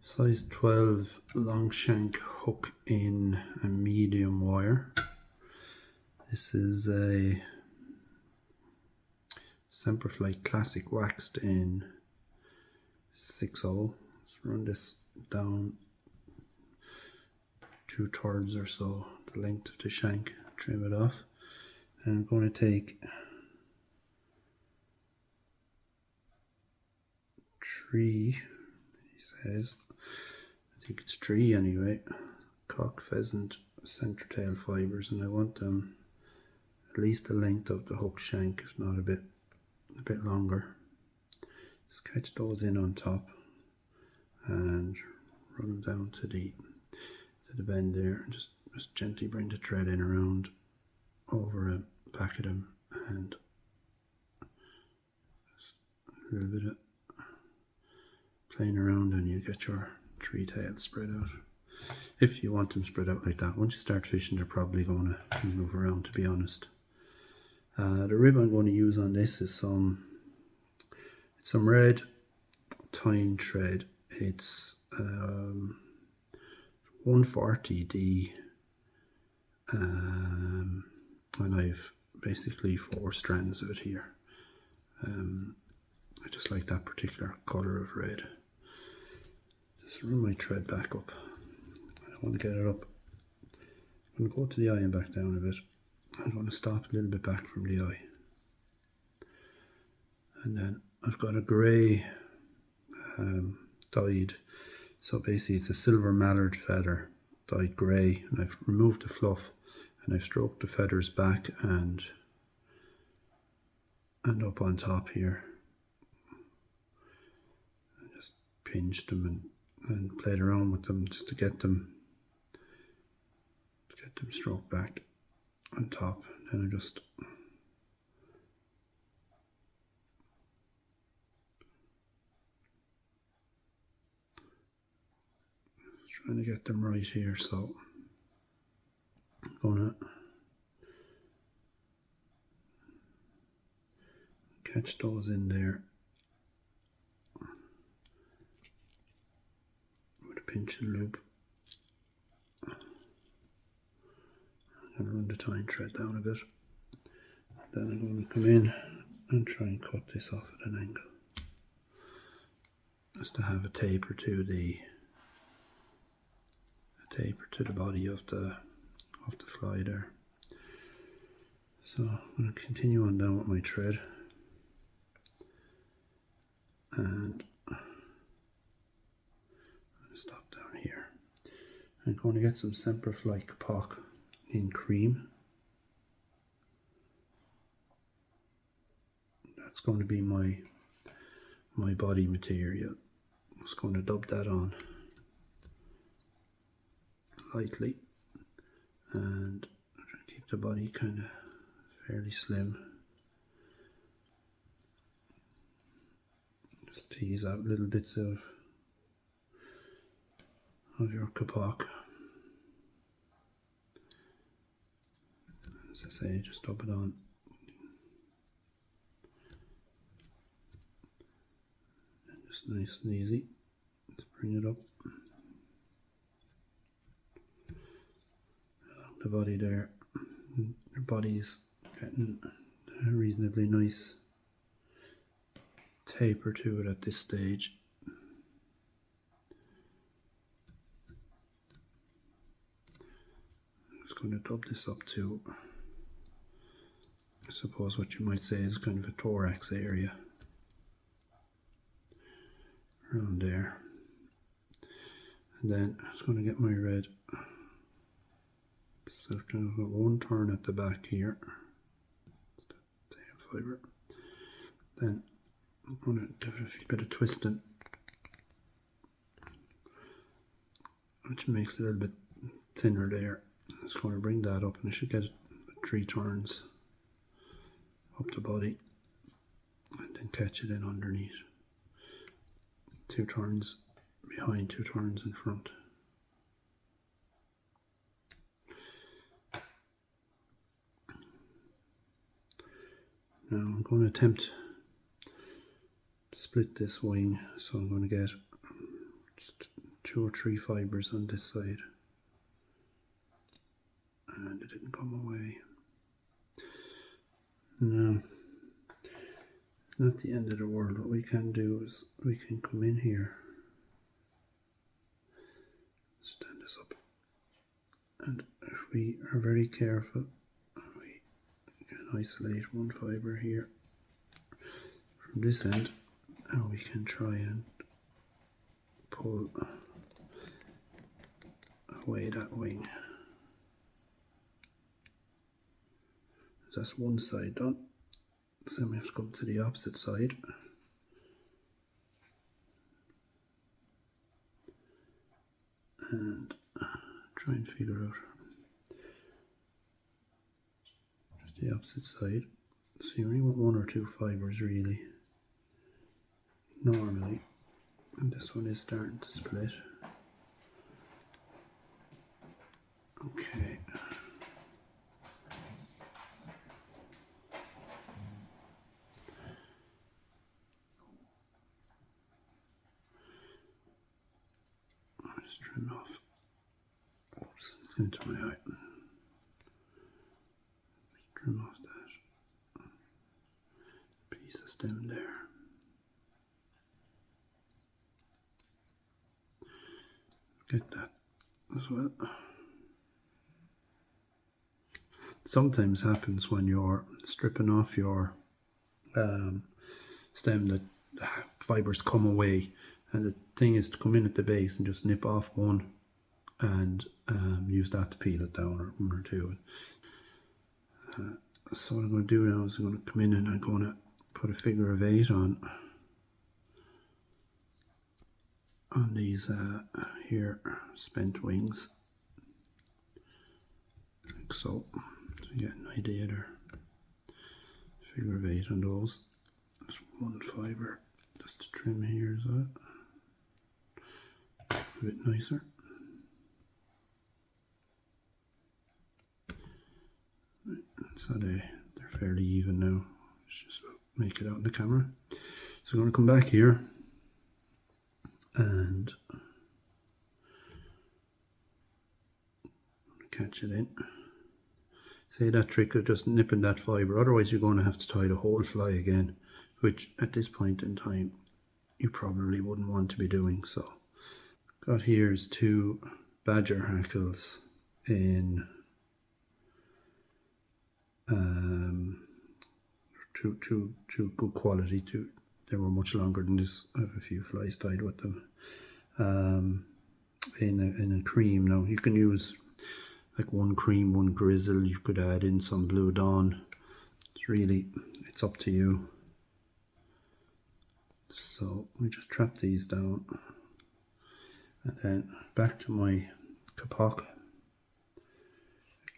Size 12 long shank hook in a medium wire. This is a semperfli classic waxed in 6/0. Let's run this down 2/3 or so the length of the shank, trim it off, and I'm going to take 3, he says, I think it's 3 anyway, cock, pheasant, center tail fibers, and I want them at least the length of the hook shank, if not a bit longer. Just catch those in on top and run them down to the bend there, and just gently bring the thread in around over the back of them, and a little bit of playing around and you get your 3 tails spread out. If you want them spread out like that, once you start fishing they're probably going to move around, to be honest. The rib I'm going to use on this is some red tyne thread. It's 140D, and I've basically 4 strands of it here. I just like that particular colour of red. Just run my thread back up. I don't want to get it up. I'm going to go to the eye and back down a bit. I'm going to stop a little bit back from the eye. And then I've got a grey dyed, so basically it's a silver mallard feather dyed grey, and I've removed the fluff and I've stroked the feathers back and up on top here. I just pinched them and played around with them just to get them stroked back on top. Then I just trying to get them right here, so I'm gonna catch those in there with a pinch and loop. I'm going to run the tyne thread down a bit. Then I'm going to come in and try and cut this off at an angle, just to have a taper to the body of the fly there. So I'm going to continue on down with my thread, and I'm going to stop down here. I'm going to get some semperfli kapok in cream. That's going to be my body material. I'm just going to dub that on lightly and try to keep the body kind of fairly slim. Just tease out little bits of your kapok. As I say, just dub it on. And just nice and easy. Just bring it up along the body there. Your body's getting a reasonably nice taper to it at this stage. I'm just going to dub this up to, I suppose what you might say is kind of a thorax area around there. And then I'm just going to get my red. So I've kind of got one turn at the back here, tail fibre. Then I'm going to give it a bit of twisting, which makes it a little bit thinner there. I'm just going to bring that up, and I should get 3 turns up the body and then catch it in underneath. 2 turns behind, 2 turns in front. Now I'm going to attempt to split this wing, so I'm going to get 2 or 3 fibres on this side. And it didn't come away. No, it's not the end of the world. What we can do is we can come in here, stand this up, and if we are very careful, we can isolate one fibre here from this end, and we can try and pull away that wing. That's one side done. So we have to come to the opposite side. And try and figure out just the opposite side. So you only want 1 or 2 fibres really, normally. And this one is starting to split. Okay. Just trim off. Oops, it's into my eye. Just trim off that piece of stem there. Get that as well. Sometimes happens when you're stripping off your stem that fibres come away, and the thing is to come in at the base and just nip off one and use that to peel it down, or 1 or 2. So what I'm going to do now is I'm going to come in and I'm going to put a figure of 8 on these here spent wings, like so. So you get an idea there. Figure of 8 on those. Just 1 fibre just to trim here as well. A bit nicer. Right, so they're fairly even now. Let's just make it out in the camera. So I'm going to come back here and catch it in. Say that trick of just nipping that fibre, otherwise you're going to have to tie the whole fly again, which at this point in time you probably wouldn't want to be doing. So got here's 2 badger hackles in two good quality. They were much longer than this. I have a few flies tied with them. In a cream. Now you can use like 1 cream, 1 grizzle. You could add in some blue dawn. It's up to you. So we just trap these down, and then back to my kapok.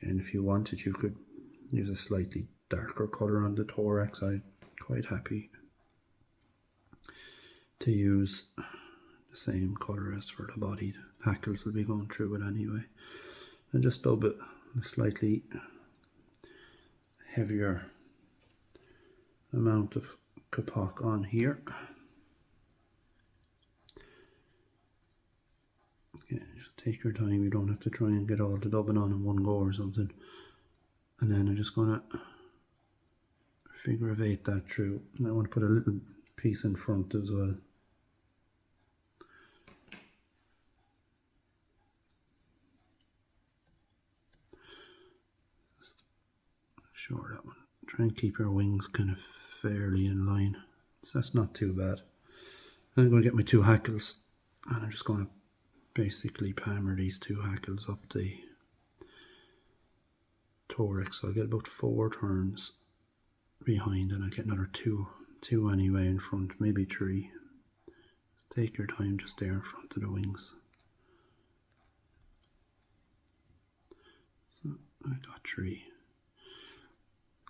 Again, if you wanted, you could use a slightly darker colour on the thorax. I'm quite happy to use the same colour as for the body. The hackles will be going through it anyway. And just dub it a slightly heavier amount of kapok on here. Okay, just take your time. You don't have to try and get all the dubbing on in one go or something. And then I'm just gonna figure of 8 that through. And I want to put a little piece in front as well. Sure, that one. Try and keep your wings kind of fairly in line. So that's not too bad. Then I'm going to get my 2 hackles, and I'm just going to basically hammer these 2 hackles up the thorax. So I get about 4 turns behind, and I get another 2 anyway in front, maybe 3. Just take your time just there in front of the wings. So I got 3.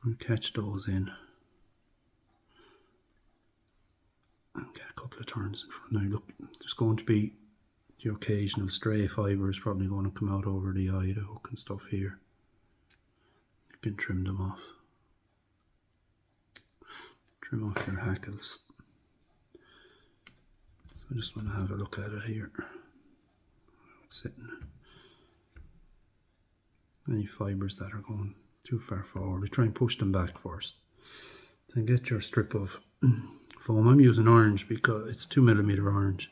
And catch those in and get a couple of turns in front. Now look, there's going to be the occasional stray fibre is probably going to come out over the eye, the hook and stuff here. You can trim them off. Trim off your hackles. So I just want to have a look at it here. sitting. Any fibres that are going too far forward, we try and push them back first. Then get your strip of foam. I'm using orange because it's 2mm orange.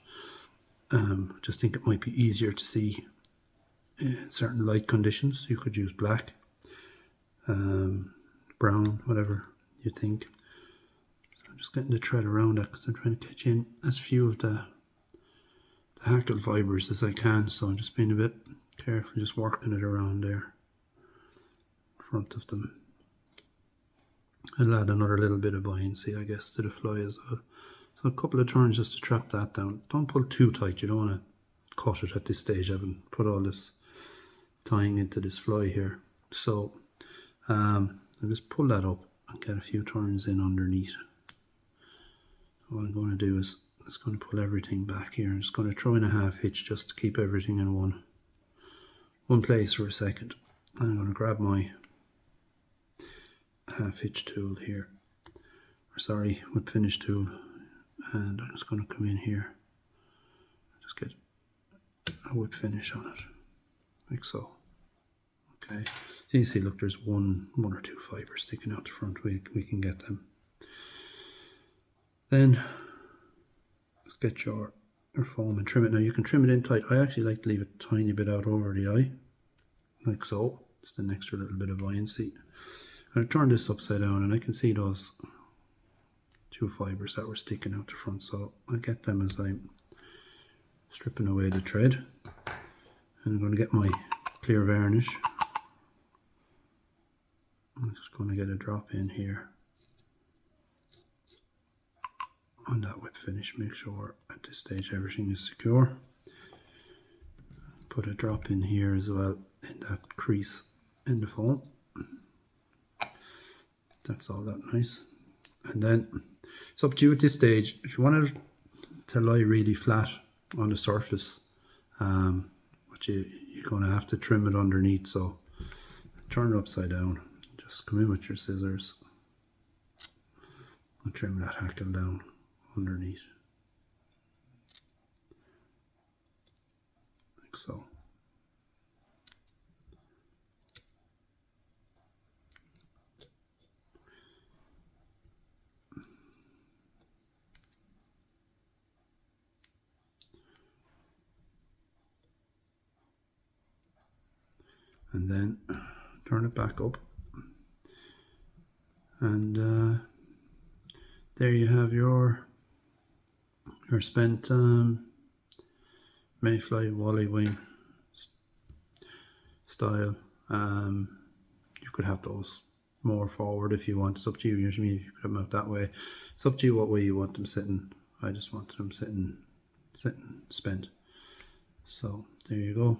Just think it might be easier to see in certain light conditions. You could use black, brown, whatever you think. So I'm just getting the thread around that because I'm trying to catch in as few of the hackle fibres as I can. So I'm just being a bit careful, just working it around there in front of them. I'll add another little bit of buoyancy, I guess, to the fly as well. So a couple of turns just to trap that down. Don't pull too tight, you don't want to cut it at this stage. I haven't put all this tying into this fly here. So I'll just pull that up and get a few turns in underneath. What I'm going to do is just going to pull everything back here. I'm just going to throw in a half hitch just to keep everything in one place for a second. I'm going to grab my half hitch tool here, or sorry, whip finish tool, and I'm just going to come in here, just get a whip finish on it, like so. Okay, so you see, look, there's one or two fibres sticking out the front. We can get them. Then let's get your foam and trim it. Now you can trim it in tight. I actually like to leave a tiny bit out over the eye, like so. Just an extra little bit of buoyancy. I'm going to turn this upside down and I can see those two fibres that were sticking out the front, so I'll get them as I'm stripping away the thread. And I'm going to get my clear varnish. I'm just going to get a drop in here on that whip finish. Make sure at this stage everything is secure. Put a drop in here as well in that crease in the foam. That's all that nice. And then it's up to you at this stage. If you want it to lie really flat on the surface, but you're going to have to trim it underneath. So turn it upside down. Just come in with your scissors and trim that hackle down underneath, like so. And then turn it back up, and there you have your spent mayfly wally wing style. You could have those more forward if you want. It's up to you. Usually if you put them out that way, it's up to you what way you want them sitting. I just want them sitting spent. So there you go.